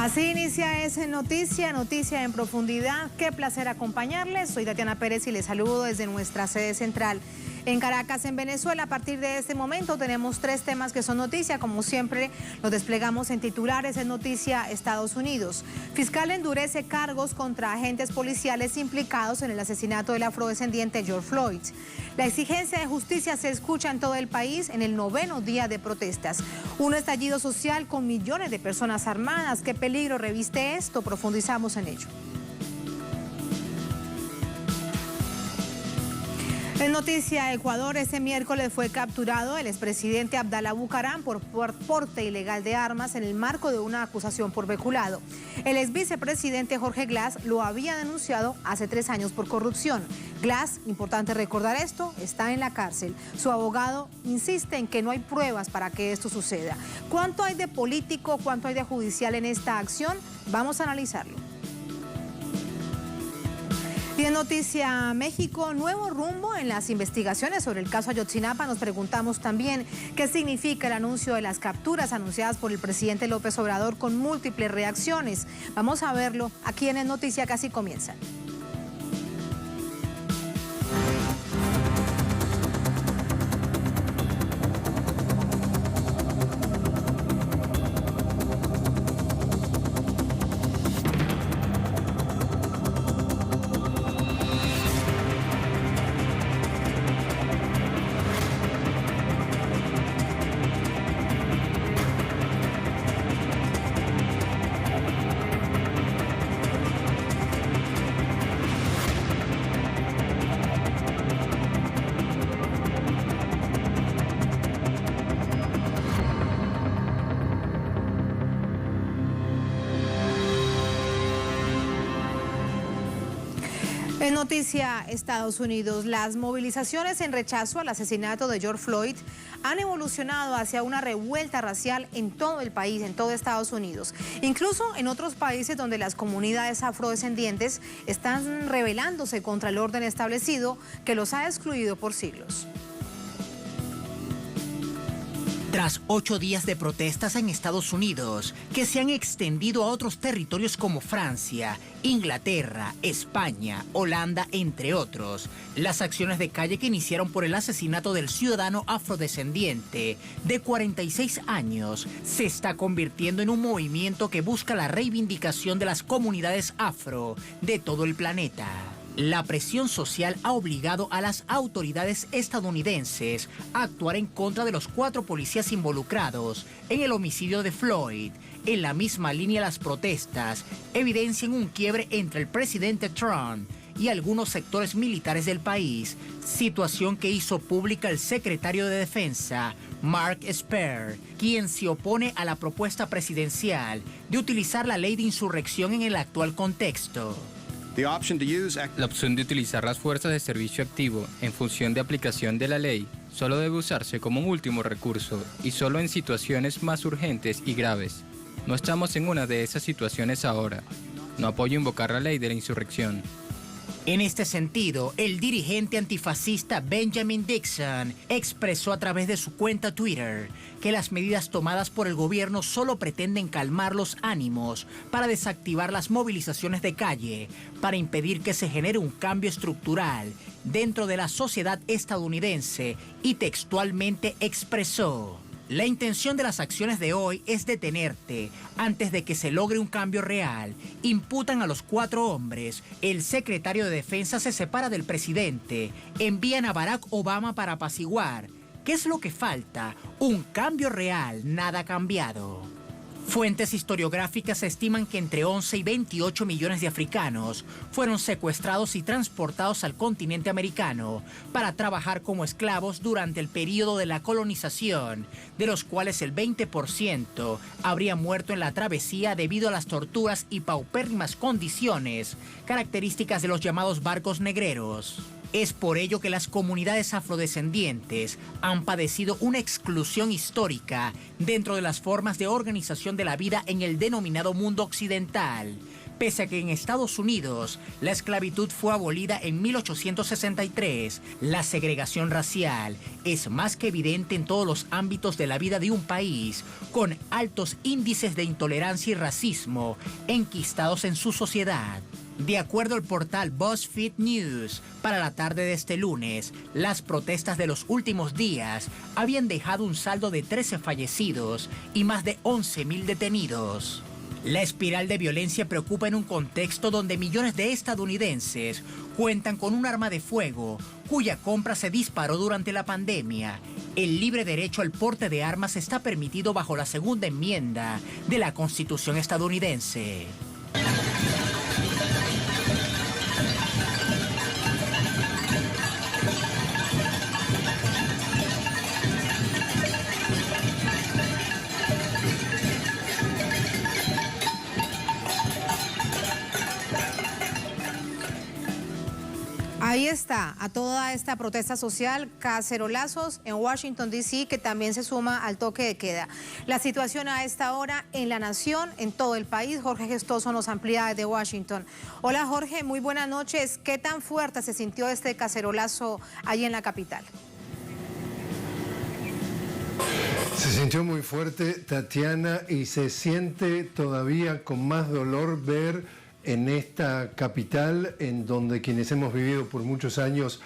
Así inicia esa noticia en profundidad. Qué placer acompañarles. Soy Tatiana Pérez y les saludo desde nuestra sede central en Caracas, en Venezuela. A partir de este momento tenemos 3 temas que son noticia. Como siempre, los desplegamos en titulares. En noticia, Estados Unidos. Fiscal endurece cargos contra agentes policiales implicados en el asesinato del afrodescendiente George Floyd. La exigencia de justicia se escucha en todo el país en el 9º día de protestas. Un estallido social con millones de personas armadas. ¿Qué peligro reviste esto? Profundizamos en ello. En noticia, Ecuador, este miércoles fue capturado el expresidente Abdalá Bucaram por porte ilegal de armas en el marco de una acusación por peculado. El exvicepresidente Jorge Glass lo había denunciado hace 3 años por corrupción. Glass, importante recordar esto, está en la cárcel. Su abogado insiste en que no hay pruebas para que esto suceda. ¿Cuánto hay de político, cuánto hay de judicial en esta acción? Vamos a analizarlo. Y en noticia, México, nuevo rumbo en las investigaciones sobre el caso Ayotzinapa. Nos preguntamos también qué significa el anuncio de las capturas anunciadas por el presidente López Obrador con múltiples reacciones. Vamos a verlo aquí en Noticia, que así comienza. En noticia, Estados Unidos, las movilizaciones en rechazo al asesinato de George Floyd han evolucionado hacia una revuelta racial en todo el país, en todo Estados Unidos. Incluso en otros países donde las comunidades afrodescendientes están rebelándose contra el orden establecido que los ha excluido por siglos. Tras 8 días de protestas en Estados Unidos, que se han extendido a otros territorios como Francia, Inglaterra, España, Holanda, entre otros, las acciones de calle que iniciaron por el asesinato del ciudadano afrodescendiente de 46 años se está convirtiendo en un movimiento que busca la reivindicación de las comunidades afro de todo el planeta. La presión social ha obligado a las autoridades estadounidenses a actuar en contra de los 4 policías involucrados en el homicidio de Floyd. En la misma línea, las protestas evidencian un quiebre entre el presidente Trump y algunos sectores militares del país, situación que hizo pública el secretario de Defensa, Mark Esper, quien se opone a la propuesta presidencial de utilizar la ley de insurrección en el actual contexto. La opción de utilizar las fuerzas de servicio activo en función de aplicación de la ley solo debe usarse como un último recurso y solo en situaciones más urgentes y graves. No estamos en una de esas situaciones ahora. No apoyo invocar la ley de la insurrección. En este sentido, el dirigente antifascista Benjamin Dixon expresó a través de su cuenta Twitter que las medidas tomadas por el gobierno solo pretenden calmar los ánimos para desactivar las movilizaciones de calle, para impedir que se genere un cambio estructural dentro de la sociedad estadounidense, y textualmente expresó: la intención de las acciones de hoy es detenerte antes de que se logre un cambio real. Imputan a los 4 hombres. El secretario de Defensa se separa del presidente. Envían a Barack Obama para apaciguar. ¿Qué es lo que falta? Un cambio real. Nada ha cambiado. Fuentes historiográficas estiman que entre 11 y 28 millones de africanos fueron secuestrados y transportados al continente americano para trabajar como esclavos durante el período de la colonización, de los cuales el 20% habría muerto en la travesía debido a las torturas y paupérrimas condiciones características de los llamados barcos negreros. Es por ello que las comunidades afrodescendientes han padecido una exclusión histórica dentro de las formas de organización de la vida en el denominado mundo occidental. Pese a que en Estados Unidos la esclavitud fue abolida en 1863, la segregación racial es más que evidente en todos los ámbitos de la vida de un país, con altos índices de intolerancia y racismo enquistados en su sociedad. De acuerdo al portal BuzzFeed News, para la tarde de este lunes, las protestas de los últimos días habían dejado un saldo de 13 fallecidos y más de 11.000 detenidos. La espiral de violencia preocupa en un contexto donde millones de estadounidenses cuentan con un arma de fuego cuya compra se disparó durante la pandemia. El libre derecho al porte de armas está permitido bajo la segunda enmienda de la Constitución estadounidense. Ahí está, a toda esta protesta social, cacerolazos en Washington, D.C., que también se suma al toque de queda. La situación a esta hora en la nación, en todo el país. Jorge Gestoso nos amplía desde Washington. Hola Jorge, muy buenas noches. ¿Qué tan fuerte se sintió este cacerolazo allí en la capital? Se sintió muy fuerte, Tatiana, y se siente todavía con más dolor ver en esta capital, en donde quienes hemos vivido por muchos años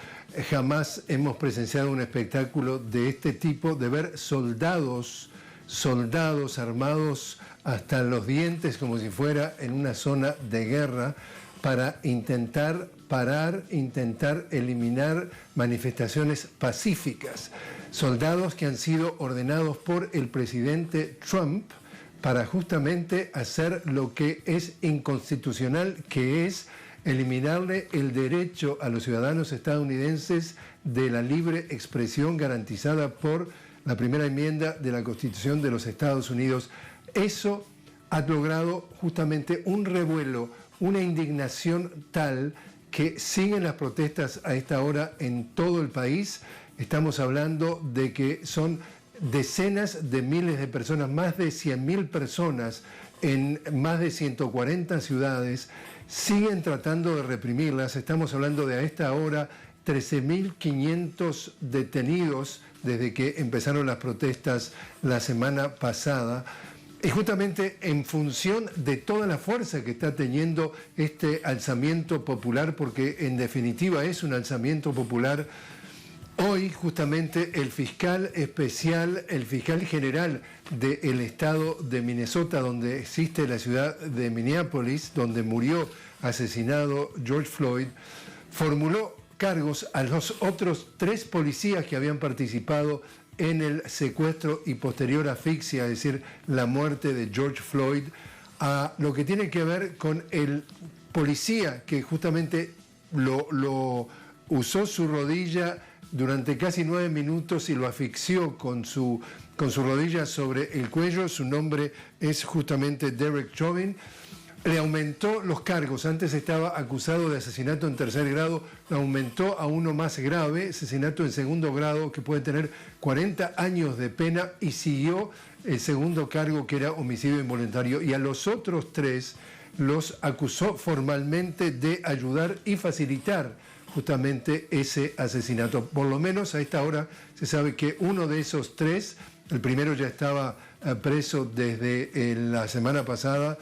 jamás hemos presenciado un espectáculo de este tipo, de ver soldados armados hasta los dientes como si fuera en una zona de guerra para intentar parar, intentar eliminar manifestaciones pacíficas. Soldados que han sido ordenados por el presidente Trump para justamente hacer lo que es inconstitucional, que es eliminarle el derecho a los ciudadanos estadounidenses de la libre expresión garantizada por la primera enmienda de la Constitución de los Estados Unidos. Eso ha logrado justamente un revuelo, una indignación tal que siguen las protestas a esta hora en todo el país. Estamos hablando de que son decenas de miles de personas, más de 100.000 personas en más de 140 ciudades, siguen tratando de reprimirlas. Estamos hablando de a esta hora 13.500 detenidos desde que empezaron las protestas la semana pasada. Y justamente en función de toda la fuerza que está teniendo este alzamiento popular, porque en definitiva es un alzamiento popular. Hoy justamente el fiscal especial, el fiscal general del estado de Minnesota, donde existe la ciudad de Minneapolis, donde murió asesinado George Floyd, formuló cargos a los otros 3 policías que habían participado en el secuestro y posterior asfixia, es decir, la muerte de George Floyd, a lo que tiene que ver con el policía que justamente lo usó su rodilla durante casi 9 minutos y lo asfixió con su rodilla sobre el cuello. Su nombre es justamente Derek Chauvin. Le aumentó los cargos. Antes estaba acusado de asesinato en 3er grado, lo aumentó a uno más grave, asesinato en 2º grado, que puede tener 40 años de pena, y siguió el segundo cargo, que era homicidio involuntario. Y a los otros 3 los acusó formalmente de ayudar y facilitar justamente ese asesinato. Por lo menos a esta hora se sabe que uno de esos 3, el primero ya estaba preso desde la semana pasada,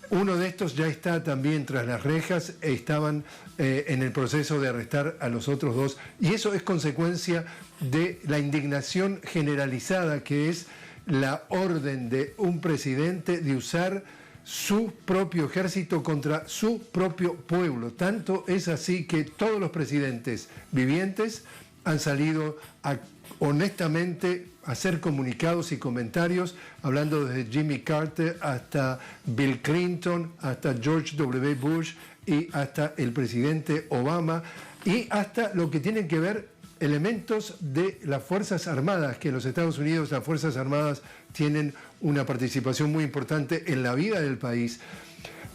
uno de estos ya está también tras las rejas, estaban en el proceso de arrestar a los otros 2, y eso es consecuencia de la indignación generalizada, que es la orden de un presidente de usar su propio ejército contra su propio pueblo. Tanto es así que todos los presidentes vivientes han salido a honestamente hacer comunicados y comentarios, hablando desde Jimmy Carter hasta Bill Clinton, hasta George W. Bush y hasta el presidente Obama, y hasta lo que tienen que ver elementos de las Fuerzas Armadas, que en los Estados Unidos las Fuerzas Armadas tienen una participación muy importante en la vida del país.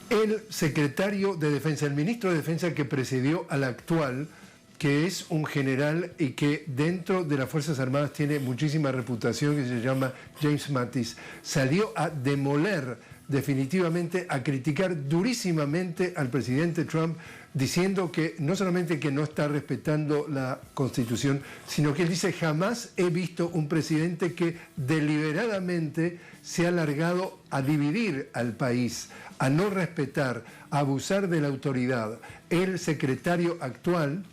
El secretario de Defensa, el ministro de Defensa que precedió al actual, que es un general y que dentro de las Fuerzas Armadas tiene muchísima reputación, que se llama James Mattis, salió a demoler definitivamente a criticar durísimamente al presidente Trump, diciendo que no solamente que no está respetando la Constitución, sino que él dice: jamás he visto un presidente que deliberadamente se ha largado a dividir al país, a no respetar, a abusar de la autoridad. El secretario actual,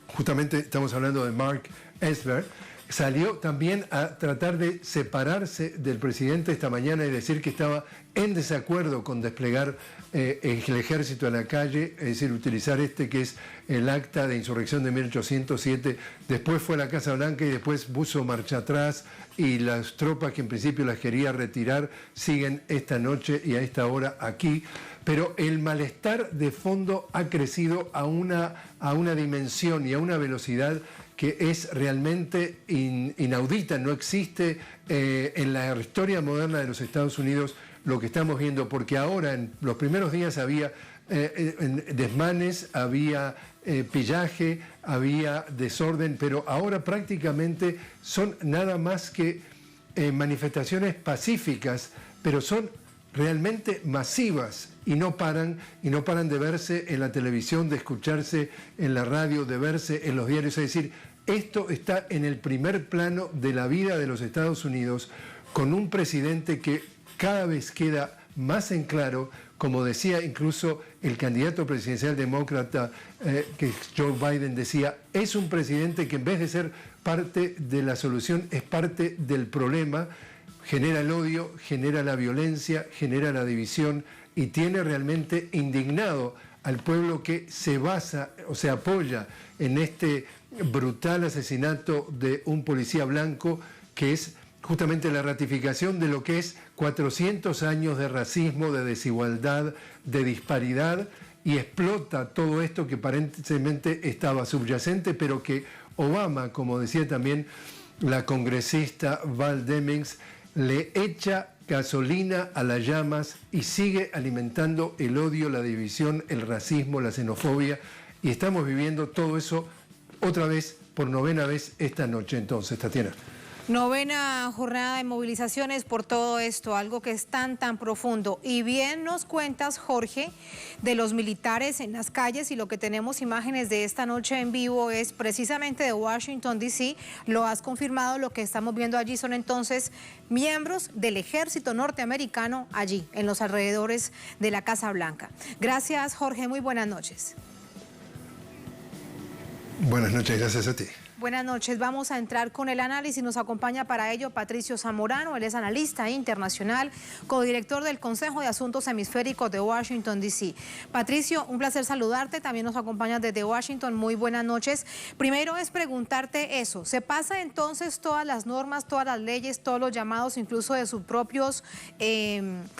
justamente estamos hablando de Mark Esper, salió también a tratar de separarse del presidente esta mañana y decir que estaba en desacuerdo con desplegar el ejército en la calle, es decir, utilizar que es el acta de insurrección de 1807. Después fue a la Casa Blanca y después puso marcha atrás, y las tropas que en principio las quería retirar siguen esta noche y a esta hora aquí. Pero el malestar de fondo ha crecido a una dimensión y a una velocidad que es realmente inaudita. No existe en la historia moderna de los Estados Unidos lo que estamos viendo, porque ahora en los primeros días había desmanes, había pillaje, había desorden, pero ahora prácticamente son nada más que manifestaciones pacíficas, pero son realmente masivas y no paran de verse en la televisión, de escucharse en la radio, de verse en los diarios. Es decir, esto está en el primer plano de la vida de los Estados Unidos, con un presidente que cada vez queda más en claro, como decía incluso el candidato presidencial demócrata, que Joe Biden decía, es un presidente que en vez de ser parte de la solución, es parte del problema. Genera el odio, genera la violencia, genera la división, y tiene realmente indignado al pueblo que se basa o se apoya en este brutal asesinato de un policía blanco, que es justamente la ratificación de lo que es 400 años de racismo, de desigualdad, de disparidad, y explota todo esto que aparentemente estaba subyacente, pero que Obama, como decía también la congresista Val Demings, le echa gasolina a las llamas y sigue alimentando el odio, la división, el racismo, la xenofobia, y estamos viviendo todo eso otra vez, por novena vez esta noche. Entonces, Tatiana. Novena jornada de movilizaciones por todo esto, algo que es tan profundo. Y bien nos cuentas, Jorge, de los militares en las calles, y lo que tenemos imágenes de esta noche en vivo es precisamente de Washington, D.C. Lo has confirmado, lo que estamos viendo allí son entonces miembros del ejército norteamericano allí, en los alrededores de la Casa Blanca. Gracias, Jorge, muy buenas noches. Buenas noches, gracias a ti. Buenas noches, vamos a entrar con el análisis. Nos acompaña para ello Patricio Zamorano, él es analista internacional, codirector del Consejo de Asuntos Hemisféricos de Washington, D.C. Patricio, un placer saludarte, también nos acompañas desde Washington, muy buenas noches. Primero es preguntarte eso, ¿se pasa entonces todas las normas, todas las leyes, todos los llamados, incluso de sus propios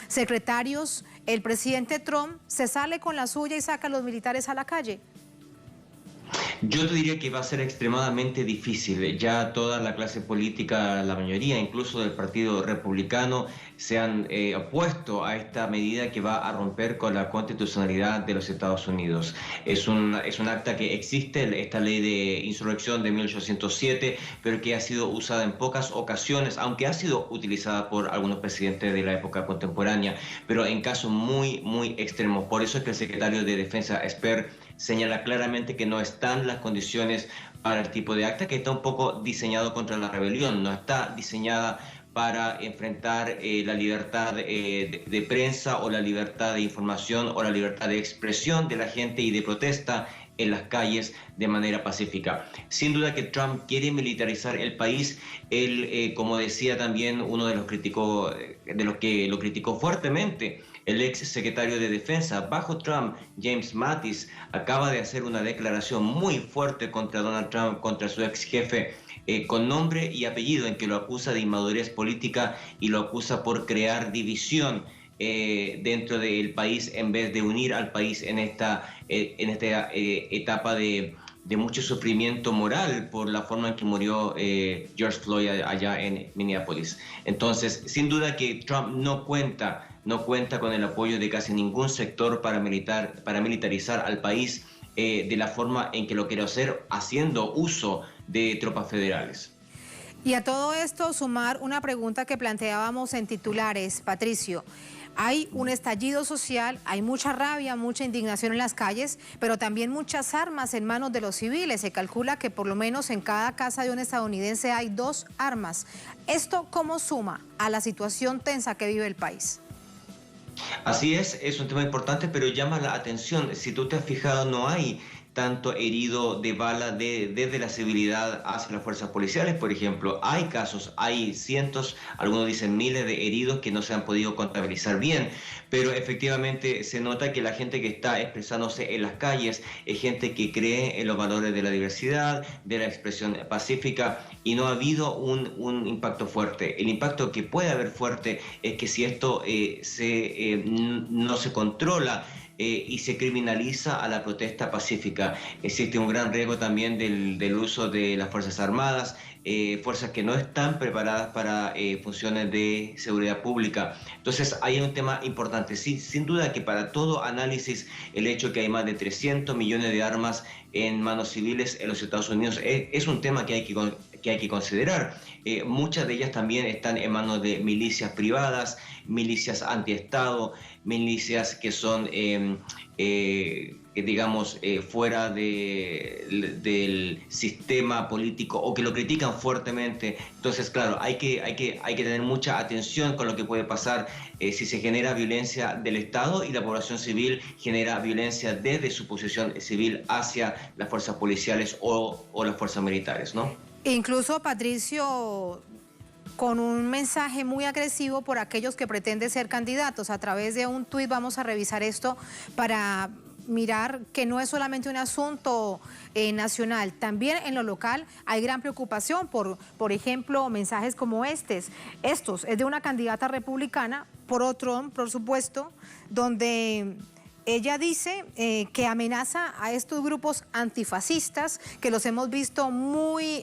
secretarios? ¿El presidente Trump se sale con la suya y saca a los militares a la calle? Yo te diría que va a ser extremadamente difícil. Ya toda la clase política, la mayoría incluso del Partido Republicano, se han opuesto a esta medida que va a romper con la constitucionalidad de los Estados Unidos. Es un acta que existe, esta ley de insurrección de 1807, pero que ha sido usada en pocas ocasiones, aunque ha sido utilizada por algunos presidentes de la época contemporánea, pero en casos muy extremos. Por eso es que el secretario de Defensa, Esper, señala claramente que no están las condiciones para el tipo de acta, que está un poco diseñado contra la rebelión, no está diseñada para enfrentar la libertad de prensa o la libertad de información o la libertad de expresión de la gente y de protesta en las calles de manera pacífica. Sin duda que Trump quiere militarizar el país. Él, como decía también uno de los que lo criticó fuertemente, el ex secretario de Defensa bajo Trump, James Mattis, acaba de hacer una declaración muy fuerte contra Donald Trump, contra su ex jefe, con nombre y apellido, en que lo acusa de inmadurez política y lo acusa por crear división dentro del país en vez de unir al país en esta etapa de mucho sufrimiento moral por la forma en que murió George Floyd allá en Minneapolis. Entonces, sin duda que Trump no cuenta con el apoyo de casi ningún sector para militarizar al país de la forma en que lo quiere hacer, haciendo uso de tropas federales. Y a todo esto sumar una pregunta que planteábamos en titulares, Patricio. Hay un estallido social, hay mucha rabia, mucha indignación en las calles, pero también muchas armas en manos de los civiles. Se calcula que por lo menos en cada casa de un estadounidense hay 2 armas. ¿Esto cómo suma a la situación tensa que vive el país? Así es un tema importante, pero llama la atención. Si tú te has fijado, no hay tanto herido de bala desde la civilidad hacia las fuerzas policiales, por ejemplo. Hay casos, hay cientos, algunos dicen miles de heridos que no se han podido contabilizar bien, pero efectivamente se nota que la gente que está expresándose en las calles es gente que cree en los valores de la diversidad, de la expresión pacífica, y no ha habido un impacto fuerte. El impacto que puede haber fuerte es que si esto no se controla, y se criminaliza a la protesta pacífica. Existe un gran riesgo también del uso de las Fuerzas Armadas, fuerzas que no están preparadas para funciones de seguridad pública. Entonces hay un tema importante. Sí, sin duda que para todo análisis el hecho que hay más de 300 millones de armas en manos civiles en los Estados Unidos es un tema que hay que considerar. Muchas de ellas también están en manos de milicias privadas, milicias antiestado, milicias que son digamos fuera del sistema político o que lo critican fuertemente. Entonces, claro, hay que tener mucha atención con lo que puede pasar si se genera violencia del Estado y la población civil genera violencia desde su posición civil hacia las fuerzas policiales o las fuerzas militares, ¿no? Incluso, Patricio, con un mensaje muy agresivo por aquellos que pretenden ser candidatos. A través de un tuit vamos a revisar esto para mirar que no es solamente un asunto nacional, también en lo local hay gran preocupación por ejemplo, mensajes como estos es de una candidata republicana, Trump, por supuesto, donde ella dice que amenaza a estos grupos antifascistas, que los hemos visto muy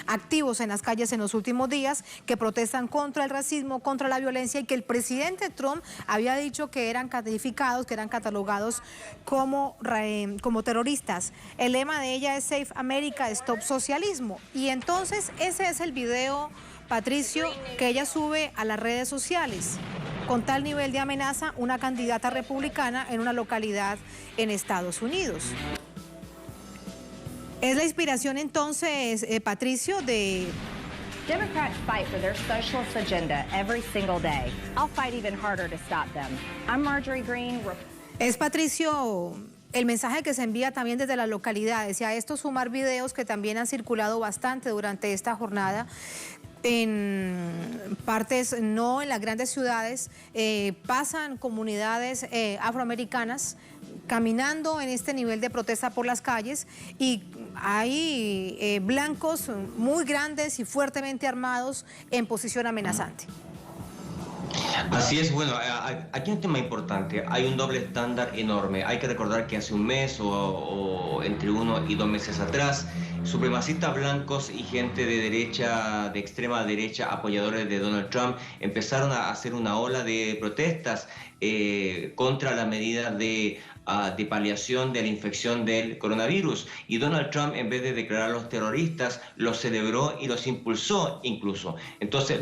activos en las calles en los últimos días, que protestan contra el racismo, contra la violencia, y que el presidente Trump había dicho que eran calificados, que eran catalogados como terroristas. El lema de ella es Save America, Stop Socialismo. Y entonces ese es el video, Patricio, que ella sube a las redes sociales. Con tal nivel de amenaza, una candidata republicana en una localidad en Estados Unidos. ¿Es la inspiración entonces, Patricio, de... Democrats fight for their socialist agenda every single day. I'll fight even harder to stop them. I'm Marjorie Greene. Es, Patricio, el mensaje que se envía también desde las localidades, y a esto sumar videos que también han circulado bastante durante esta jornada, en partes, no en las grandes ciudades, pasan comunidades afroamericanas caminando en este nivel de protesta por las calles, y hay blancos muy grandes y fuertemente armados en posición amenazante. Así es, bueno, aquí hay un tema importante, hay un doble estándar enorme. Hay que recordar que hace un mes o entre 1 y 2 meses atrás, supremacistas blancos y gente de derecha, de extrema derecha, apoyadores de Donald Trump, empezaron a hacer una ola de protestas contra la medida de paliación de la infección del coronavirus, y Donald Trump, en vez de declararlos terroristas, los celebró y los impulsó incluso. Entonces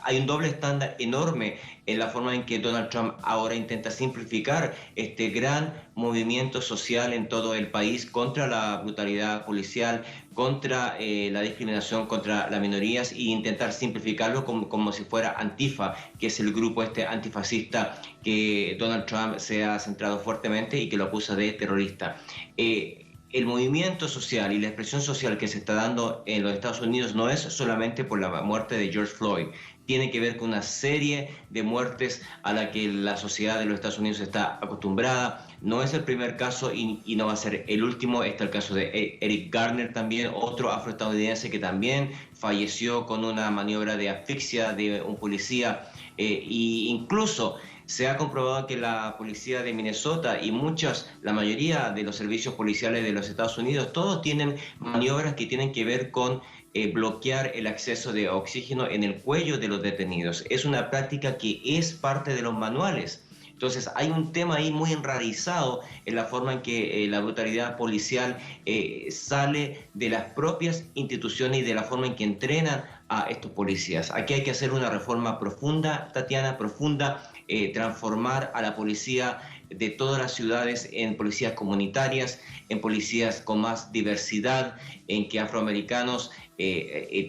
hay un doble estándar enorme en la forma en que Donald Trump ahora intenta simplificar este gran movimiento social en todo el país contra la brutalidad policial, contra la discriminación contra las minorías, e intentar simplificarlo como si fuera Antifa, que es el grupo antifascista que Donald Trump se ha centrado fuertemente y que lo acusa de terrorista. El movimiento social y la expresión social que se está dando en los Estados Unidos no es solamente por la muerte de George Floyd, tiene que ver con una serie de muertes a la que la sociedad de los Estados Unidos está acostumbrada. No es el primer caso y no va a ser el último. Está el caso de Eric Garner también, otro afroestadounidense que también falleció con una maniobra de asfixia de un policía, e incluso se ha comprobado que la policía de Minnesota y la mayoría de los servicios policiales de los Estados Unidos, todos tienen maniobras que tienen que ver con bloquear el acceso de oxígeno en el cuello de los detenidos. Es una práctica que es parte de los manuales. Entonces hay un tema ahí muy enraizado en la forma en que la brutalidad policial sale de las propias instituciones y de la forma en que entrenan a estos policías. Aquí hay que hacer una reforma profunda, Tatiana, profunda transformar a la policía de todas las ciudades en policías comunitarias, en policías con más diversidad, en que afroamericanos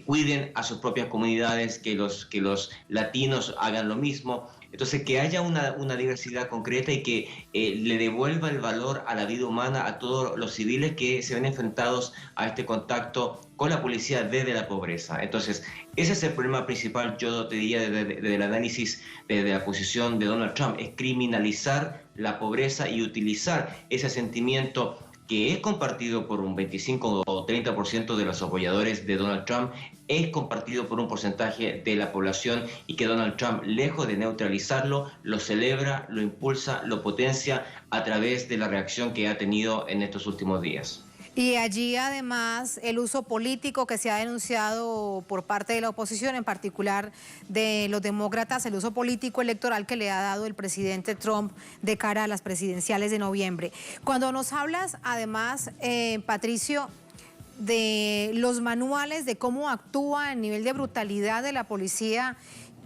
cuiden a sus propias comunidades, que los latinos hagan lo mismo. Entonces, que haya una diversidad concreta y que le devuelva el valor a la vida humana a todos los civiles que se ven enfrentados a este contacto con la policía desde la pobreza. Entonces, ese es el problema principal, yo te diría, desde el análisis, desde la posición de Donald Trump, es criminalizar la pobreza y utilizar ese sentimiento que es compartido por un 25 o 30% de los apoyadores de Donald Trump, es compartido por un porcentaje de la población y que Donald Trump, lejos de neutralizarlo, lo celebra, lo impulsa, lo potencia a través de la reacción que ha tenido en estos últimos días. Y allí además el uso político que se ha denunciado por parte de la oposición, en particular de los demócratas, el uso político electoral que le ha dado el presidente Trump de cara a las presidenciales de noviembre. Cuando nos hablas además, Patricio, de los manuales de cómo actúa el nivel de brutalidad de la policía,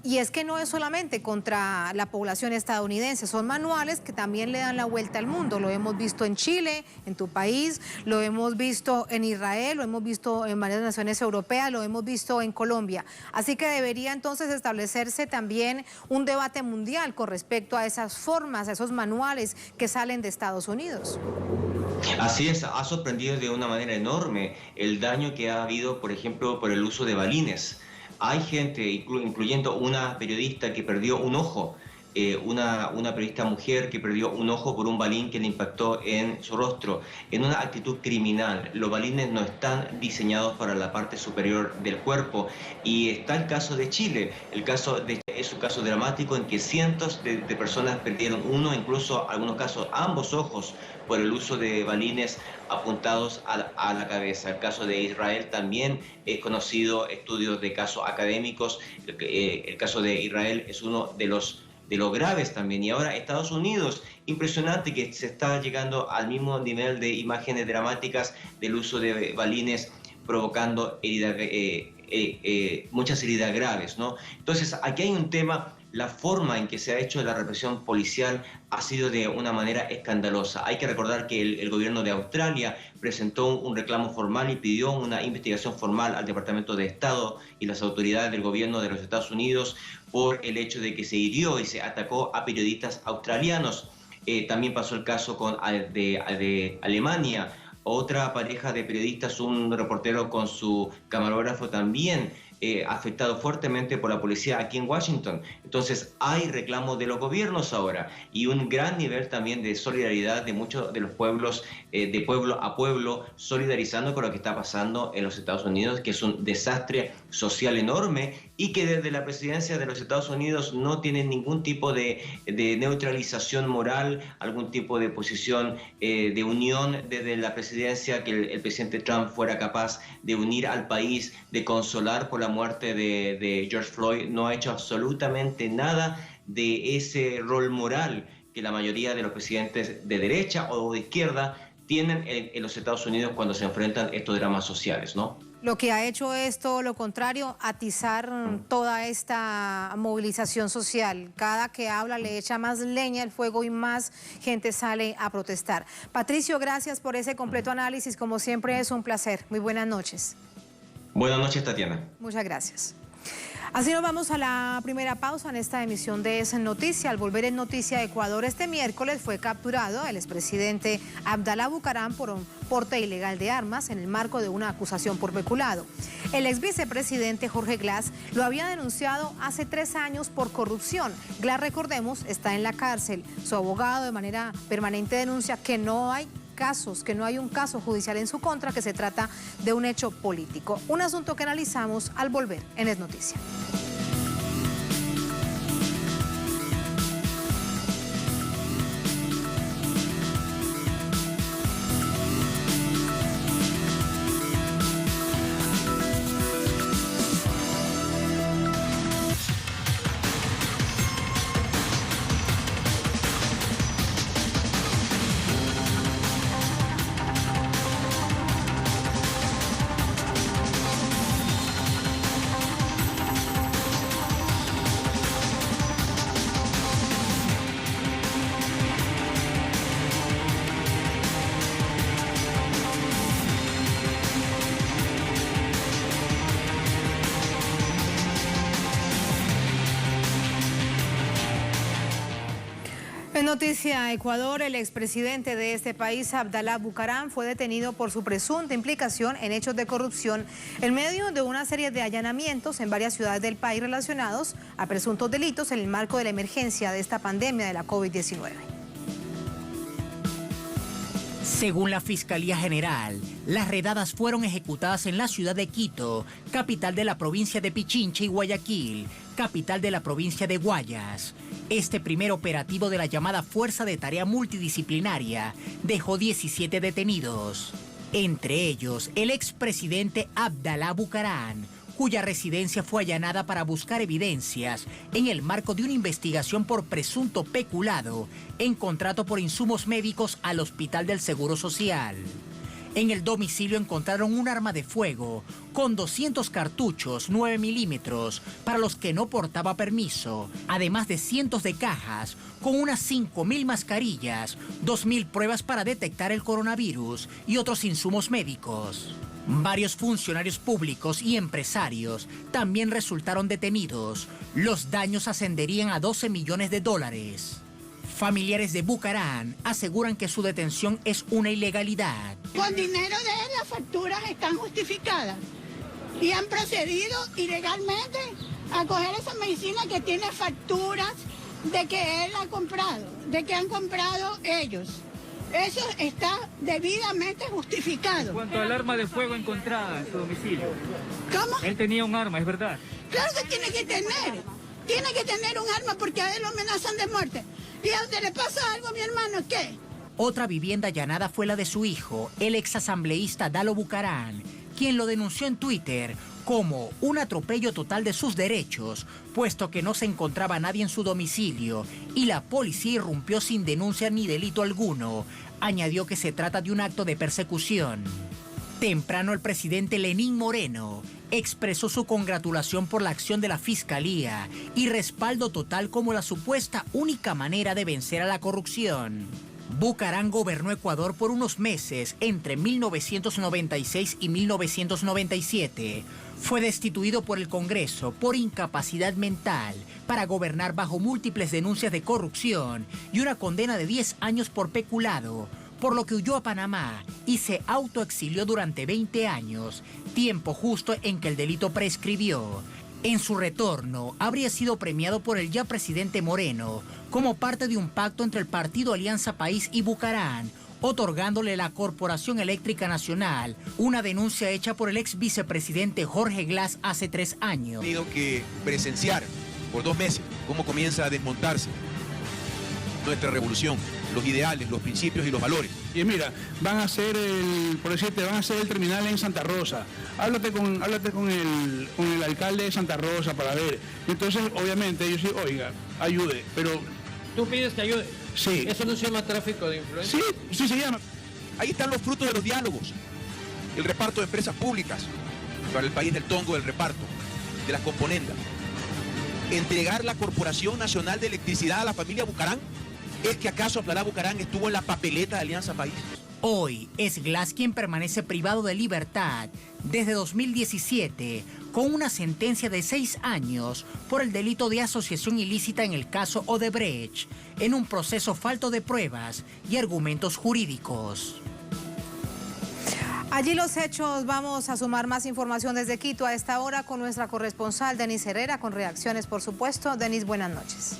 y es que no es solamente contra la población estadounidense, son manuales que también le dan la vuelta al mundo. Lo hemos visto en Chile, en tu país, lo hemos visto en Israel, lo hemos visto en varias naciones europeas, lo hemos visto en Colombia. Así que debería entonces establecerse también un debate mundial con respecto a esas formas, a esos manuales que salen de Estados Unidos. Así es, ha sorprendido de una manera enorme el daño que ha habido, por ejemplo, por el uso de balines. Hay gente, incluyendo una periodista que perdió un ojo, una periodista mujer que perdió un ojo por un balín que le impactó en su rostro, en una actitud criminal. Los balines no están diseñados para la parte superior del cuerpo. Y está el caso de Chile. Es un caso dramático en que cientos de personas perdieron uno, incluso en algunos casos ambos ojos, por el uso de balines apuntados a la cabeza. El caso de Israel también es conocido, estudios de casos académicos. El caso de Israel es uno de los graves también. Y ahora Estados Unidos, impresionante que se está llegando al mismo nivel de imágenes dramáticas del uso de balines provocando muchas heridas graves, ¿no? Entonces, aquí hay un tema. La forma en que se ha hecho la represión policial ha sido de una manera escandalosa. Hay que recordar que el gobierno de Australia presentó un reclamo formal y pidió una investigación formal al Departamento de Estado y las autoridades del gobierno de los Estados Unidos por el hecho de que se hirió y se atacó a periodistas australianos. También pasó el caso de Alemania. Otra pareja de periodistas, un reportero con su camarógrafo también afectado fuertemente por la policía aquí en Washington. Entonces hay reclamos de los gobiernos ahora y un gran nivel también de solidaridad de muchos de los pueblos, de pueblo a pueblo, solidarizando con lo que está pasando en los Estados Unidos, que es un desastre social enorme y que desde la presidencia de los Estados Unidos no tienen ningún tipo de neutralización moral, algún tipo de posición de unión desde la presidencia, que el presidente Trump fuera capaz de unir al país, de consolar por la muerte de George Floyd. No ha hecho absolutamente nada de ese rol moral que la mayoría de los presidentes de derecha o de izquierda tienen en los Estados Unidos cuando se enfrentan estos dramas sociales, ¿no? Lo que ha hecho es todo lo contrario, atizar toda esta movilización social. Cada que habla le echa más leña al fuego y más gente sale a protestar. Patricio, gracias por ese completo análisis. Como siempre es un placer. Muy buenas noches. Buenas noches, Tatiana. Muchas gracias. Así nos vamos a la primera pausa en esta emisión de Es Noticia. Al volver en Noticia Ecuador, este miércoles fue capturado el expresidente Abdalá Bucaram por un porte ilegal de armas en el marco de una acusación por peculado. El ex vicepresidente Jorge Glass lo había denunciado hace 3 años por corrupción. Glass, recordemos, está en la cárcel. Su abogado de manera permanente denuncia que no hay un caso judicial en su contra, que se trata de un hecho político. Un asunto que analizamos al volver en Es Noticia. En noticia Ecuador, el expresidente de este país, Abdalá Bucaram, fue detenido por su presunta implicación en hechos de corrupción en medio de una serie de allanamientos en varias ciudades del país relacionados a presuntos delitos en el marco de la emergencia de esta pandemia de la COVID-19. Según la Fiscalía General, las redadas fueron ejecutadas en la ciudad de Quito, capital de la provincia de Pichincha, y Guayaquil, capital de la provincia de Guayas. Este primer operativo de la llamada Fuerza de Tarea Multidisciplinaria dejó 17 detenidos. Entre ellos, el expresidente Abdalá Bucaram, cuya residencia fue allanada para buscar evidencias en el marco de una investigación por presunto peculado en contrato por insumos médicos al Hospital del Seguro Social. En el domicilio encontraron un arma de fuego con 200 cartuchos 9 milímetros para los que no portaba permiso, además de cientos de cajas con unas 5.000 mascarillas, 2.000 pruebas para detectar el coronavirus y otros insumos médicos. Varios funcionarios públicos y empresarios también resultaron detenidos. Los daños ascenderían a $12 millones. Familiares de Bucaram aseguran que su detención es una ilegalidad. Con dinero de él las facturas están justificadas y han procedido ilegalmente a coger esa medicina que tiene facturas de que él ha comprado, de que han comprado ellos. Eso está debidamente justificado. En cuanto al arma de fuego encontrada en su domicilio. ¿Cómo? Él tenía un arma, ¿es verdad? Claro que tiene que tener un arma porque a él lo amenazan de muerte. ¿Y a donde le pasa algo a mi hermano, qué? Otra vivienda allanada fue la de su hijo, el exasambleísta Dalo Bucaram, quien lo denunció en Twitter como un atropello total de sus derechos, puesto que no se encontraba nadie en su domicilio y la policía irrumpió sin denuncia ni delito alguno. Añadió que se trata de un acto de persecución. Temprano el presidente Lenín Moreno expresó su congratulación por la acción de la Fiscalía y respaldo total como la supuesta única manera de vencer a la corrupción. Bucaram gobernó Ecuador por unos meses entre 1996 y 1997. Fue destituido por el Congreso por incapacidad mental para gobernar bajo múltiples denuncias de corrupción y una condena de 10 años por peculado, por lo que huyó a Panamá y se autoexilió durante 20 años, tiempo justo en que el delito prescribió. En su retorno, habría sido premiado por el ya presidente Moreno como parte de un pacto entre el partido Alianza País y Bucaram, otorgándole la Corporación Eléctrica Nacional, una denuncia hecha por el ex vicepresidente Jorge Glass hace 3 años. He tenido que presenciar por 2 meses cómo comienza a desmontarse nuestra revolución, los ideales, los principios y los valores. Y mira, van a hacer el terminal en Santa Rosa. Háblate con el alcalde de Santa Rosa para ver. Entonces, obviamente, ellos dicen, oiga, ayude, pero... ¿Tú pides que ayude? Sí. ¿Eso no se llama tráfico de influencia? Sí se llama. Ahí están los frutos de los diálogos. El reparto de empresas públicas para el país del tongo, del reparto, de las componendas. Entregar la Corporación Nacional de Electricidad a la familia Bucaram. ¿Es que acaso Abdalá Bucaram estuvo en la papeleta de Alianza País? Hoy es Glass quien permanece privado de libertad desde 2017 con una sentencia de 6 años por el delito de asociación ilícita en el caso Odebrecht, en un proceso falto de pruebas y argumentos jurídicos. Allí los hechos. Vamos a sumar más información desde Quito a esta hora con nuestra corresponsal Denise Herrera, con reacciones por supuesto. Denise, buenas noches.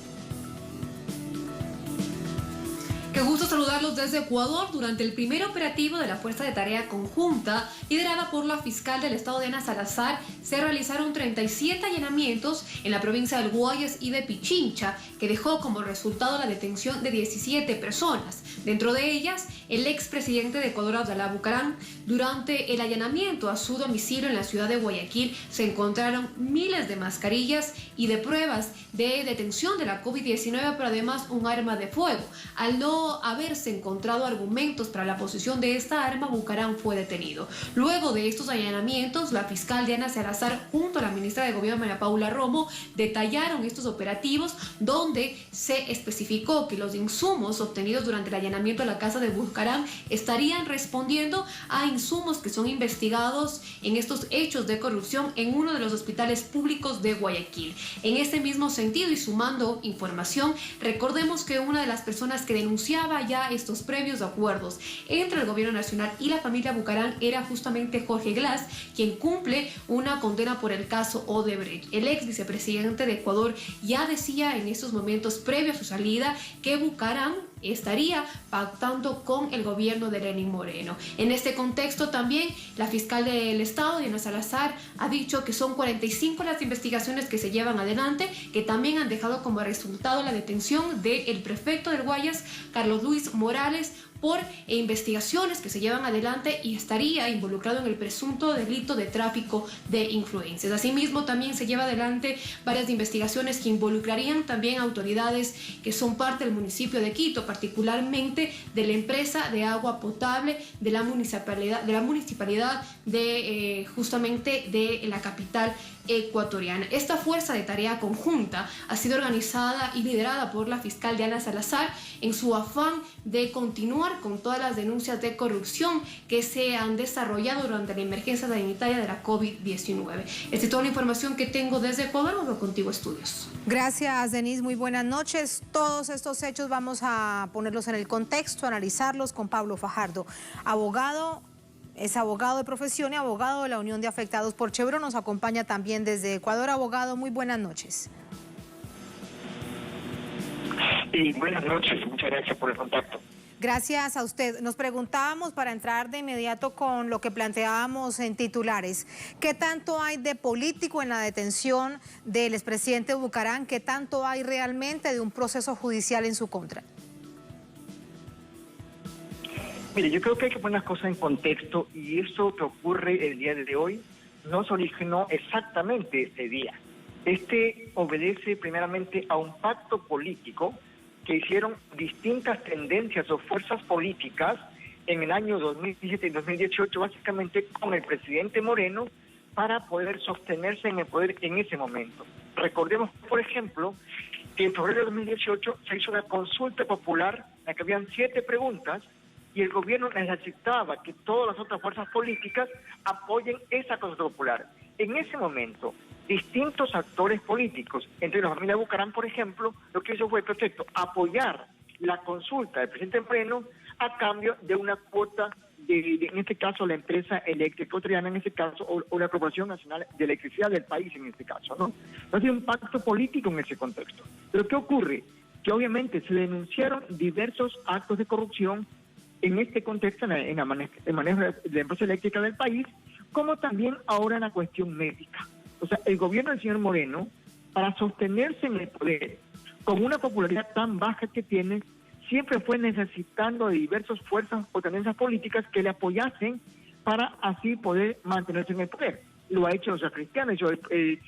Qué gusto saludarlos desde Ecuador. Durante el primer operativo de la Fuerza de Tarea Conjunta, liderada por la fiscal del estado Diana Salazar, se realizaron 37 allanamientos en la provincia del Guayas y de Pichincha, que dejó como resultado la detención de 17 personas. Dentro de ellas, el expresidente de Ecuador, Abdalá Bucaram. Durante el allanamiento a su domicilio en la ciudad de Guayaquil, se encontraron miles de mascarillas y de pruebas de detención de la COVID-19, pero además un arma de fuego. Al no pudo haberse encontrado argumentos para la posesión de esta arma, Bucaram fue detenido. Luego de estos allanamientos, la fiscal Diana Salazar junto a la ministra de Gobierno María Paula Romo detallaron estos operativos donde se especificó que los insumos obtenidos durante el allanamiento de la casa de Bucaram estarían respondiendo a insumos que son investigados en estos hechos de corrupción en uno de los hospitales públicos de Guayaquil. En este mismo sentido y sumando información, recordemos que una de las personas que denunciaba ya estos previos acuerdos entre el gobierno nacional y la familia Bucaram era justamente Jorge Glass, quien cumple una condena por el caso Odebrecht. El ex vicepresidente de Ecuador ya decía en estos momentos previo a su salida que Bucaram estaría pactando con el gobierno de Lenín Moreno. En este contexto también la fiscal del Estado, Diana Salazar, ha dicho que son 45 las investigaciones que se llevan adelante, que también han dejado como resultado la detención del prefecto del Guayas, Carlos Luis Morales, por investigaciones que se llevan adelante y estaría involucrado en el presunto delito de tráfico de influencias. Asimismo, también se lleva adelante varias investigaciones que involucrarían también autoridades que son parte del municipio de Quito, particularmente de la empresa de agua potable de la municipalidad de justamente de la capital ecuatoriana. Esta fuerza de tarea conjunta ha sido organizada y liderada por la fiscal Diana Salazar en su afán de continuar con todas las denuncias de corrupción que se han desarrollado durante la emergencia sanitaria de la COVID-19. Esta es toda la información que tengo desde Ecuador. Vuelvo contigo, estudios. Gracias, Denise. Muy buenas noches. Todos estos hechos vamos a ponerlos en el contexto, analizarlos con Pablo Fajardo, abogado. Es abogado de profesión y abogado de la Unión de Afectados por Chevron. Nos acompaña también desde Ecuador. Abogado, muy buenas noches. Y buenas noches, muchas gracias por el contacto. Gracias a usted. Nos preguntábamos, para entrar de inmediato con lo que planteábamos en titulares, ¿qué tanto hay de político en la detención del expresidente Bucaram? ¿Qué tanto hay realmente de un proceso judicial en su contra? Mire, yo creo que hay que poner las cosas en contexto y esto que ocurre el día de hoy no se originó exactamente ese día. Este obedece primeramente a un pacto político que hicieron distintas tendencias o fuerzas políticas en el año 2017 y 2018, básicamente con el presidente Moreno, para poder sostenerse en el poder en ese momento. Recordemos, por ejemplo, que en febrero de 2018 se hizo una consulta popular en la que habían 7 preguntas y el gobierno necesitaba que todas las otras fuerzas políticas apoyen esa consulta popular. En ese momento, distintos actores políticos, entre la familia Bucaram, por ejemplo, lo que hizo fue, perfecto, apoyar la consulta del presidente Moreno a cambio de una cuota de en este caso, la empresa eléctrica ecuatoriana, en este caso, o la Corporación Nacional de Electricidad del país, en este caso, ¿no? Entonces, hay un pacto político en ese contexto. Pero, ¿qué ocurre? Que obviamente se denunciaron diversos actos de corrupción en este contexto, en el manejo de la empresa eléctrica del país, como también ahora en la cuestión médica. O sea, el gobierno del señor Moreno, para sostenerse en el poder, con una popularidad tan baja que tiene, siempre fue necesitando de diversas fuerzas o tendencias políticas que le apoyasen para así poder mantenerse en el poder. Lo ha hecho los cristianos, el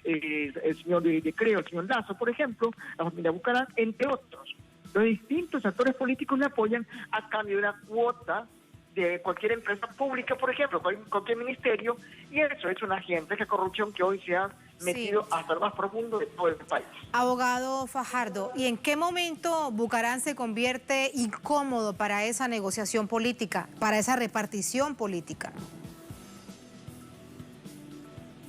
señor de Creo, el señor Lazo, por ejemplo, la familia Bucaram, entre otros. Los distintos actores políticos le apoyan a cambio de una cuota de cualquier empresa pública, por ejemplo, cualquier ministerio, y eso es una agente de corrupción que hoy se ha metido hasta lo más profundo de todo el país. Abogado Fajardo, ¿y en qué momento Bucaram se convierte incómodo para esa negociación política, para esa repartición política?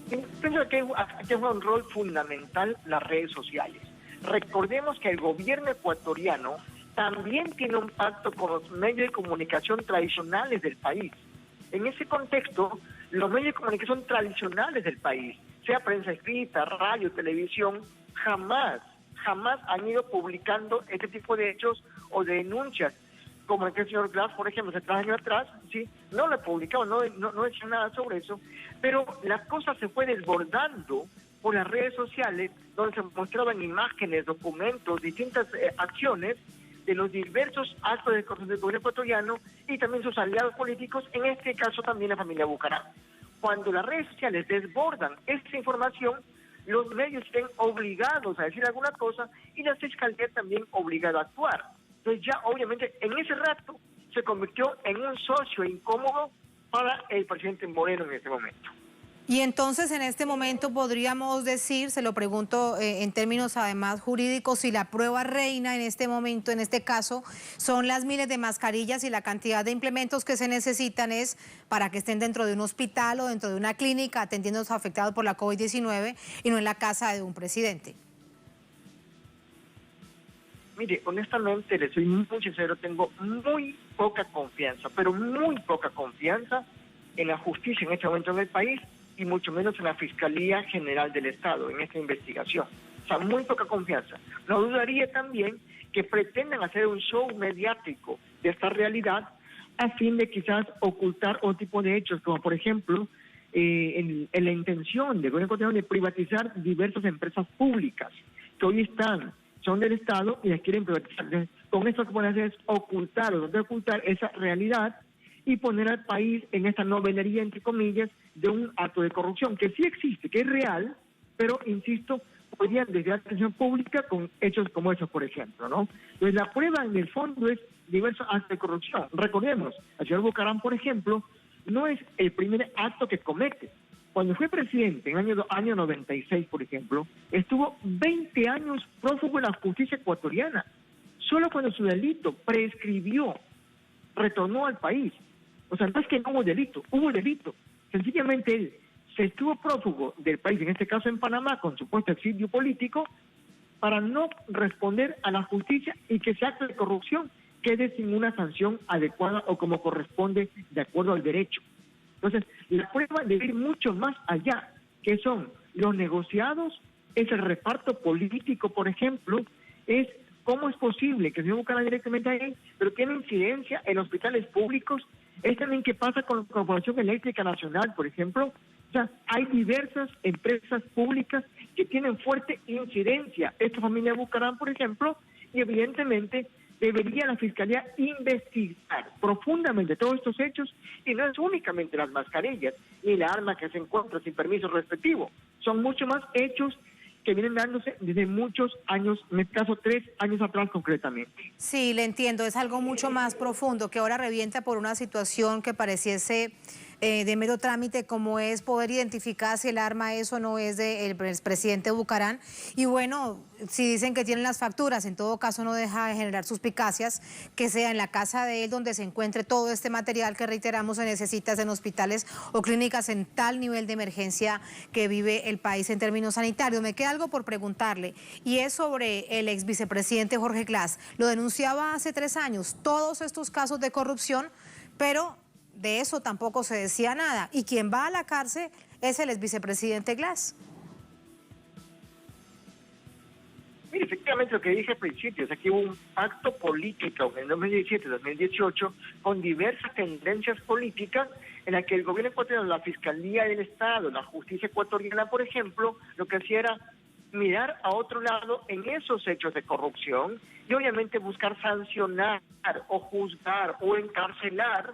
Pienso que aquí juega un rol fundamental las redes sociales. Recordemos que el gobierno ecuatoriano también tiene un pacto con los medios de comunicación tradicionales del país. En ese contexto, los medios de comunicación tradicionales del país, sea prensa escrita, radio, televisión, jamás han ido publicando este tipo de hechos o de denuncias, como el que el señor Glass, por ejemplo, hace 3 años atrás, ¿sí? No lo ha publicado, no decía nada sobre eso, pero la cosa se fue desbordando por las redes sociales, donde se mostraban imágenes, documentos, distintas acciones de los diversos actos de corrupción del gobierno ecuatoriano y también sus aliados políticos, en este caso también la familia Bucaram. Cuando las redes sociales desbordan esta información, los medios estén obligados a decir alguna cosa y la fiscalía también obligada a actuar. Entonces ya obviamente en ese rato se convirtió en un socio incómodo para el presidente Moreno en ese momento. Y entonces en este momento podríamos decir, se lo pregunto en términos además jurídicos, si la prueba reina en este momento, en este caso, son las miles de mascarillas y la cantidad de implementos que se necesitan es para que estén dentro de un hospital o dentro de una clínica atendiendo a los afectados por la COVID-19 y no en la casa de un presidente. Mire, honestamente, le soy muy sincero, tengo muy poca confianza, pero muy poca confianza en la justicia en este momento en el país, y mucho menos en la Fiscalía General del Estado, en esta investigación. O sea, muy poca confianza. No dudaría también que pretendan hacer un show mediático de esta realidad a fin de quizás ocultar otro tipo de hechos, como por ejemplo, en la intención del gobierno ecuatoriano de privatizar diversas empresas públicas que hoy son del Estado y las quieren privatizar. Con esto lo que pueden hacer es ocultar esa realidad y poner al país en esta novelería, entre comillas, de un acto de corrupción, que sí existe, que es real, pero, insisto, podrían desviar la atención pública con hechos como esos, por ejemplo, ¿no? Entonces, la prueba, en el fondo, es diversos actos de corrupción. Recordemos, el señor Bucaram, por ejemplo, no es el primer acto que comete. Cuando fue presidente, en el año 96, por ejemplo, estuvo 20 años prófugo de la justicia ecuatoriana. Solo cuando su delito prescribió, retornó al país. O sea, no es que no hubo delito, hubo delito. Sencillamente él se estuvo prófugo del país, en este caso en Panamá, con supuesto exilio político, para no responder a la justicia y que ese acto de corrupción quede sin una sanción adecuada o como corresponde de acuerdo al derecho. Entonces, la prueba debe ir mucho más allá, que son los negociados, es el reparto político, por ejemplo, es cómo es posible que se busque directamente a él, pero tiene incidencia en hospitales públicos. Es también qué pasa con la Corporación Eléctrica Nacional, por ejemplo. O sea, hay diversas empresas públicas que tienen fuerte incidencia. Esta familia Bucaram, por ejemplo, y evidentemente debería la Fiscalía investigar profundamente todos estos hechos, y no es únicamente las mascarillas ni la arma que se encuentra sin permiso respectivo. Son mucho más hechos que vienen dándose desde muchos años, en este caso 3 años atrás concretamente. Sí, le entiendo, es algo mucho más profundo que ahora revienta por una situación que pareciese de mero trámite, como es poder identificar si el arma es o no es del presidente Bucaram. Y bueno, si dicen que tienen las facturas, en todo caso no deja de generar suspicacias que sea en la casa de él donde se encuentre todo este material que, reiteramos, se necesita en hospitales o clínicas en tal nivel de emergencia que vive el país en términos sanitarios. Me queda algo por preguntarle, y es sobre el ex vicepresidente Jorge Glass. Lo denunciaba hace 3 años, todos estos casos de corrupción, pero de eso tampoco se decía nada. Y quien va a la cárcel es el ex vicepresidente Glass. Mire, efectivamente lo que dije al principio, es que hubo un pacto político en el 2017-2018 con diversas tendencias políticas en la que el gobierno ecuatoriano, la Fiscalía del Estado, la justicia ecuatoriana, por ejemplo, lo que hacía era mirar a otro lado en esos hechos de corrupción y obviamente buscar sancionar o juzgar o encarcelar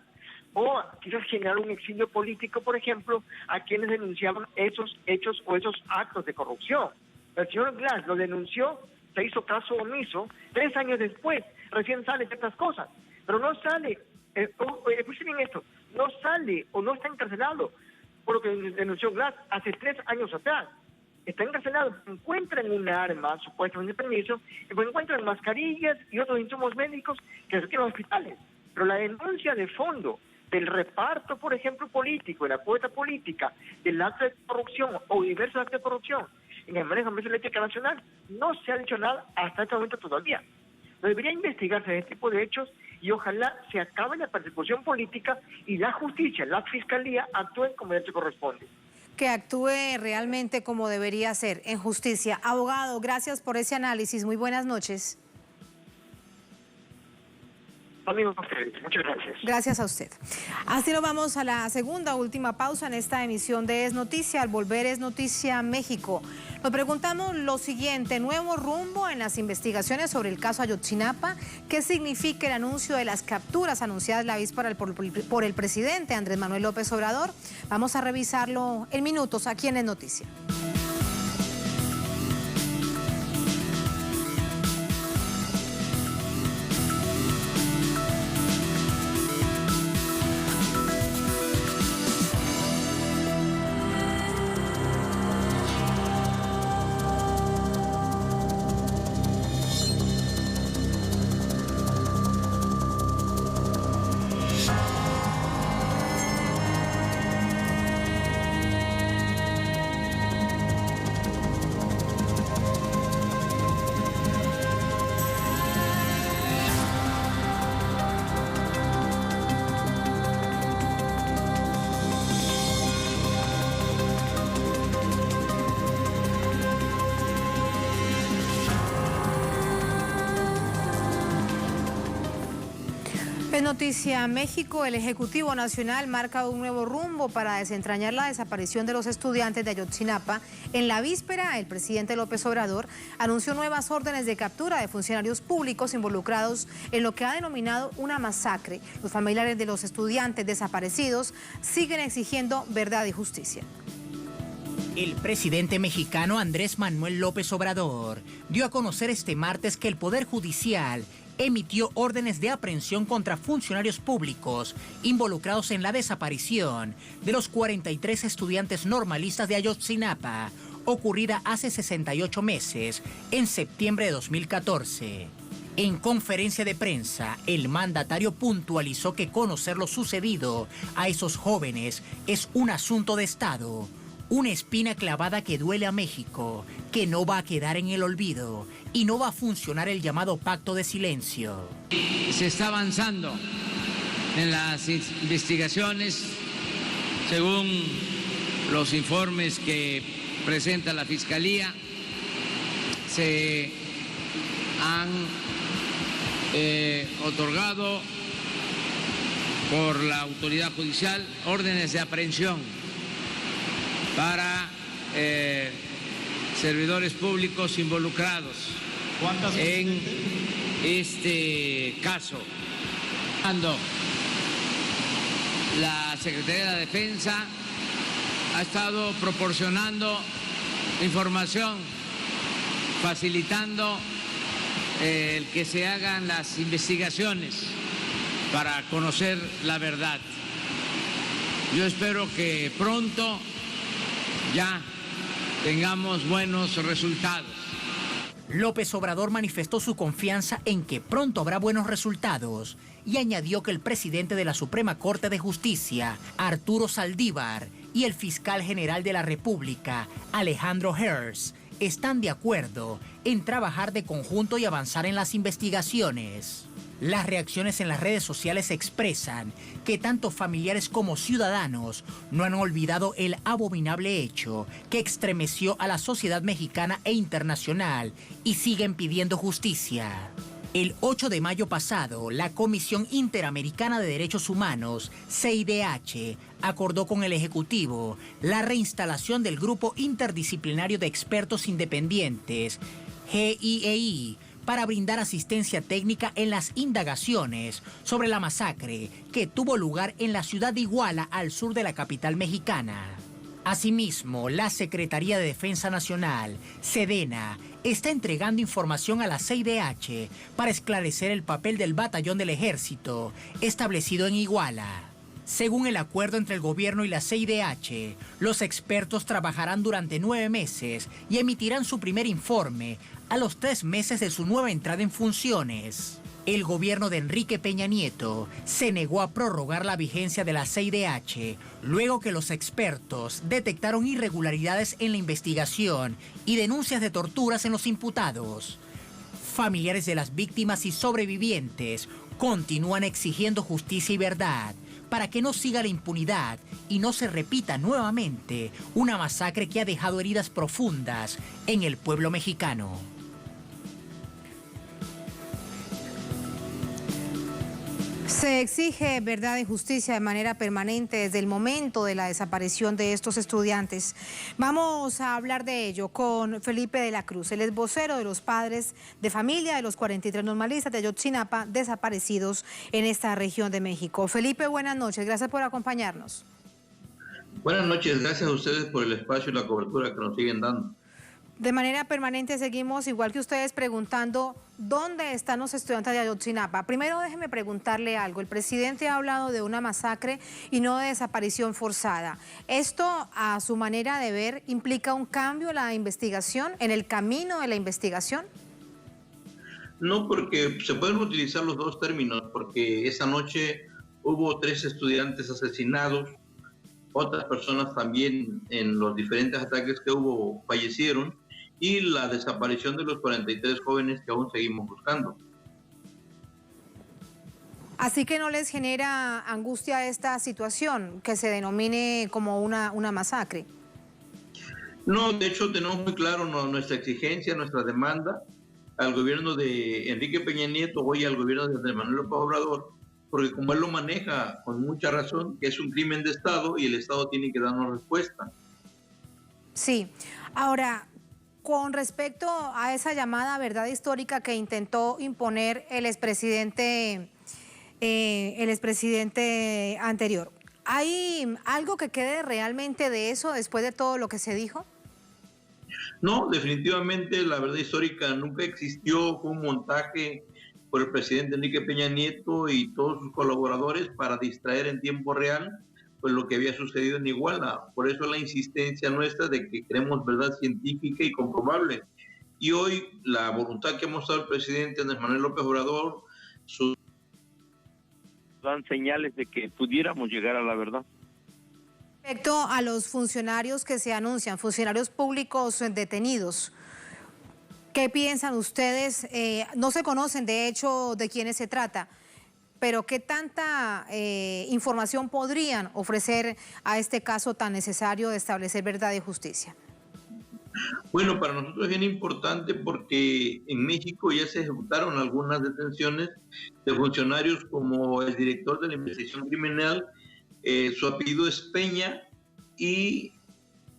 o quizás generar un exilio político, por ejemplo, a quienes denunciaban esos hechos o esos actos de corrupción. El señor Glass lo denunció, se hizo caso omiso, 3 años después recién salen estas cosas, pero no sale, escuchen bien esto, no sale o no está encarcelado por lo que denunció Glass hace 3 años atrás. Está encarcelado, encuentran un arma, supuestamente permiso, encuentran mascarillas y otros insumos médicos que se quedan en hospitales. Pero la denuncia de fondo del reparto, por ejemplo, político, de la cuota política, del acto de corrupción o diversos actos de corrupción en el manejo de la Empresa Eléctrica Nacional, no se ha dicho nada hasta este momento todavía. Debería investigarse este tipo de hechos y ojalá se acabe la persecución política y la justicia, la fiscalía actúen como derecho corresponde. Que actúe realmente como debería ser, en justicia. Abogado, gracias por ese análisis. Muy buenas noches. Amigos, muchas gracias. Gracias a usted. Así nos vamos a la segunda, última pausa en esta emisión de Es Noticia. Al volver, Es Noticia México. Nos preguntamos lo siguiente: nuevo rumbo en las investigaciones sobre el caso Ayotzinapa. ¿Qué significa el anuncio de las capturas anunciadas la víspera por el presidente Andrés Manuel López Obrador? Vamos a revisarlo en minutos aquí en Es Noticia. En Noticia México, el Ejecutivo Nacional marca un nuevo rumbo para desentrañar la desaparición de los estudiantes de Ayotzinapa. En la víspera, el presidente López Obrador anunció nuevas órdenes de captura de funcionarios públicos involucrados en lo que ha denominado una masacre. Los familiares de los estudiantes desaparecidos siguen exigiendo verdad y justicia. El presidente mexicano Andrés Manuel López Obrador dio a conocer este martes que el Poder Judicial emitió órdenes de aprehensión contra funcionarios públicos involucrados en la desaparición de los 43 estudiantes normalistas de Ayotzinapa, ocurrida hace 68 meses, en septiembre de 2014. En conferencia de prensa, el mandatario puntualizó que conocer lo sucedido a esos jóvenes es un asunto de Estado, una espina clavada que duele a México, que no va a quedar en el olvido y no va a funcionar el llamado pacto de silencio. Se está avanzando en las investigaciones según los informes que presenta la Fiscalía. Se han otorgado por la autoridad judicial órdenes de aprehensión para servidores públicos involucrados en este caso. La Secretaría de la Defensa ha estado proporcionando información, facilitando el que se hagan las investigaciones para conocer la verdad. Yo espero que pronto ya tengamos buenos resultados. López Obrador manifestó su confianza en que pronto habrá buenos resultados y añadió que el presidente de la Suprema Corte de Justicia, Arturo Saldívar, y el fiscal general de la República, Alejandro Hertz, están de acuerdo en trabajar de conjunto y avanzar en las investigaciones. Las reacciones en las redes sociales expresan que tanto familiares como ciudadanos no han olvidado el abominable hecho que estremeció a la sociedad mexicana e internacional y siguen pidiendo justicia. El 8 de mayo pasado, la Comisión Interamericana de Derechos Humanos, CIDH, acordó con el Ejecutivo la reinstalación del Grupo Interdisciplinario de Expertos Independientes, GIEI, para brindar asistencia técnica en las indagaciones sobre la masacre que tuvo lugar en la ciudad de Iguala, al sur de la capital mexicana. Asimismo, la Secretaría de Defensa Nacional, SEDENA, está entregando información a la CIDH para esclarecer el papel del batallón del ejército establecido en Iguala. Según el acuerdo entre el gobierno y la CIDH, los expertos trabajarán durante 9 meses y emitirán su primer informe a los 3 meses de su nueva entrada en funciones. El gobierno de Enrique Peña Nieto se negó a prorrogar la vigencia de la CIDH luego que los expertos detectaron irregularidades en la investigación y denuncias de torturas en los imputados. Familiares de las víctimas y sobrevivientes continúan exigiendo justicia y verdad para que no siga la impunidad y no se repita nuevamente una masacre que ha dejado heridas profundas en el pueblo mexicano. Se exige verdad y justicia de manera permanente desde el momento de la desaparición de estos estudiantes. Vamos a hablar de ello con Felipe de la Cruz. Él es vocero de los padres de familia de los 43 normalistas de Ayotzinapa desaparecidos en esta región de México. Felipe, buenas noches. Gracias por acompañarnos. Buenas noches. Gracias a ustedes por el espacio y la cobertura que nos siguen dando. De manera permanente seguimos, igual que ustedes, preguntando dónde están los estudiantes de Ayotzinapa. Primero déjeme preguntarle algo. El presidente ha hablado de una masacre y no de desaparición forzada. ¿Esto, a su manera de ver, implica un cambio en la investigación, en el camino de la investigación? No, porque se pueden utilizar los dos términos, porque esa noche hubo 3 estudiantes asesinados, otras personas también en los diferentes ataques que hubo fallecieron, y la desaparición de los 43 jóvenes que aún seguimos buscando. Así que no les genera angustia esta situación, que se denomine como una masacre. No, de hecho tenemos muy claro nuestra exigencia, nuestra demanda al gobierno de Enrique Peña Nieto, hoy al gobierno de Andrés Manuel López Obrador, porque como él lo maneja con mucha razón, que es un crimen de Estado y el Estado tiene que darnos respuesta. Sí, ahora, con respecto a esa llamada verdad histórica que intentó imponer el expresidente anterior, ¿hay algo que quede realmente de eso después de todo lo que se dijo? No, definitivamente la verdad histórica nunca existió, fue un montaje por el presidente Enrique Peña Nieto y todos sus colaboradores para distraer en tiempo real pues lo que había sucedido en Iguala. Por eso la insistencia nuestra de que queremos verdad científica y comprobable. Y hoy la voluntad que ha mostrado el presidente Andrés Manuel López Obrador dan señales de que pudiéramos llegar a la verdad. Respecto a los funcionarios que se anuncian, funcionarios públicos detenidos, ¿qué piensan ustedes? No se conocen, de hecho, de quiénes se trata, pero ¿qué tanta información podrían ofrecer a este caso tan necesario de establecer verdad y justicia? Bueno, para nosotros es bien importante porque en México ya se ejecutaron algunas detenciones de funcionarios como el director de la investigación criminal, su apellido es Peña, y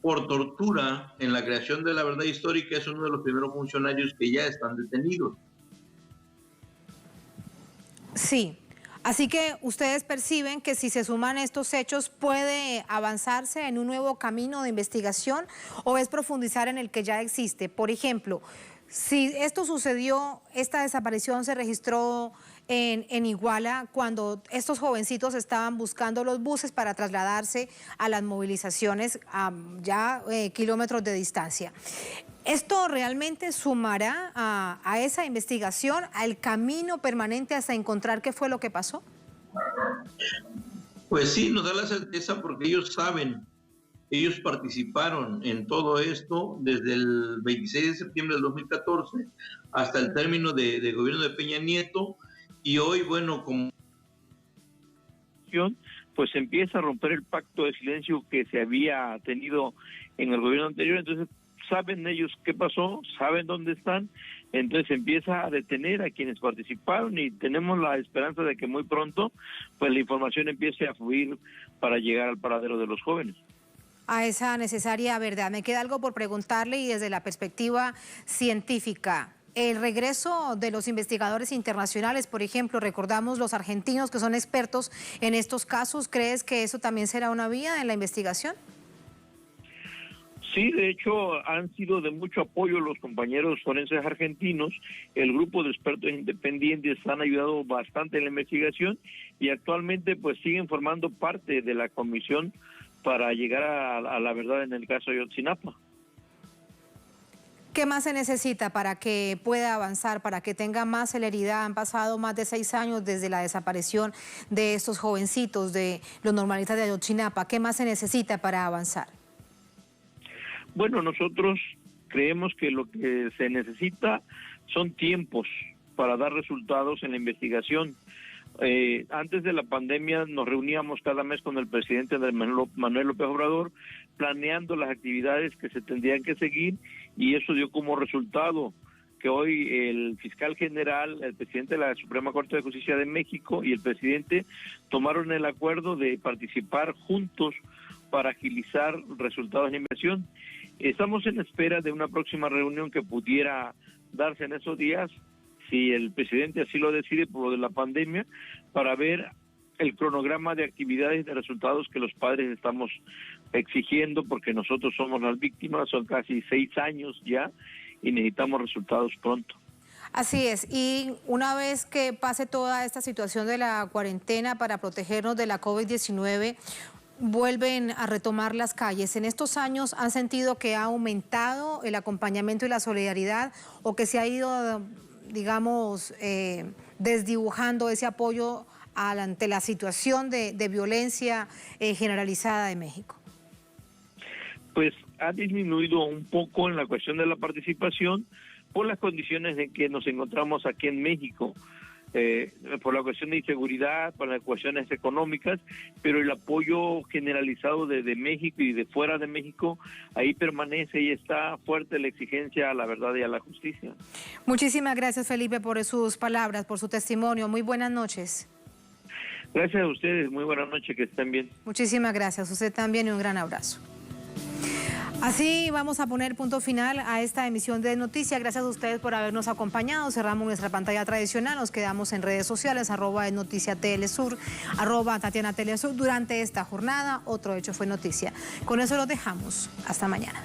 por tortura en la creación de la verdad histórica es uno de los primeros funcionarios que ya están detenidos. Sí, así que ustedes perciben que si se suman estos hechos puede avanzarse en un nuevo camino de investigación o es profundizar en el que ya existe. Por ejemplo, si esto sucedió, esta desaparición se registró en Iguala cuando estos jovencitos estaban buscando los buses para trasladarse a las movilizaciones a ya kilómetros de distancia. ¿Esto realmente sumará a esa investigación, al camino permanente hasta encontrar qué fue lo que pasó? Pues sí, nos da la certeza porque ellos saben, ellos participaron en todo esto desde el 26 de septiembre del 2014 hasta el término del gobierno de Peña Nieto. Y hoy, bueno, como pues empieza a romper el pacto de silencio que se había tenido en el gobierno anterior. Entonces saben ellos qué pasó, saben dónde están, entonces empieza a detener a quienes participaron y tenemos la esperanza de que muy pronto pues la información empiece a fluir para llegar al paradero de los jóvenes. A esa necesaria verdad. Me queda algo por preguntarle y desde la perspectiva científica. El regreso de los investigadores internacionales, por ejemplo, recordamos los argentinos que son expertos en estos casos, ¿crees que eso también será una vía en la investigación? Sí, de hecho han sido de mucho apoyo los compañeros forenses argentinos, el grupo de expertos independientes han ayudado bastante en la investigación y actualmente pues siguen formando parte de la comisión para llegar a la verdad en el caso de Ayotzinapa. ¿Qué más se necesita para que pueda avanzar, para que tenga más celeridad? Han pasado más de 6 años desde la desaparición de estos jovencitos, de los normalistas de Ayotzinapa. ¿Qué más se necesita para avanzar? Bueno, nosotros creemos que lo que se necesita son tiempos para dar resultados en la investigación. Antes de la pandemia nos reuníamos cada mes con el presidente Manuel López Obrador planeando las actividades que se tendrían que seguir y eso dio como resultado que hoy el fiscal general, el presidente de la Suprema Corte de Justicia de México y el presidente tomaron el acuerdo de participar juntos para agilizar resultados en la inversión. Estamos en espera de una próxima reunión que pudiera darse en esos días, si el presidente así lo decide por lo de la pandemia, para ver el cronograma de actividades y de resultados que los padres estamos exigiendo, porque nosotros somos las víctimas, son casi 6 años ya y necesitamos resultados pronto. Así es, y una vez que pase toda esta situación de la cuarentena para protegernos de la COVID-19, vuelven a retomar las calles. ¿En estos años han sentido que ha aumentado el acompañamiento y la solidaridad o que se ha ido, digamos, desdibujando ese apoyo ante la situación de violencia generalizada de México? Pues ha disminuido un poco en la cuestión de la participación por las condiciones en que nos encontramos aquí en México, por la cuestión de inseguridad, por las cuestiones económicas, pero el apoyo generalizado desde México y de fuera de México, ahí permanece y está fuerte la exigencia a la verdad y a la justicia. Muchísimas gracias, Felipe, por sus palabras, por su testimonio. Muy buenas noches. Gracias a ustedes, muy buenas noches, que estén bien. Muchísimas gracias, usted también, y un gran abrazo. Así vamos a poner punto final a esta emisión de Noticias. Gracias a ustedes por habernos acompañado. Cerramos nuestra pantalla tradicional. Nos quedamos en redes sociales, @Noticia Telesur, @Tatiana Telesur. Durante esta jornada, otro hecho fue noticia. Con eso los dejamos. Hasta mañana.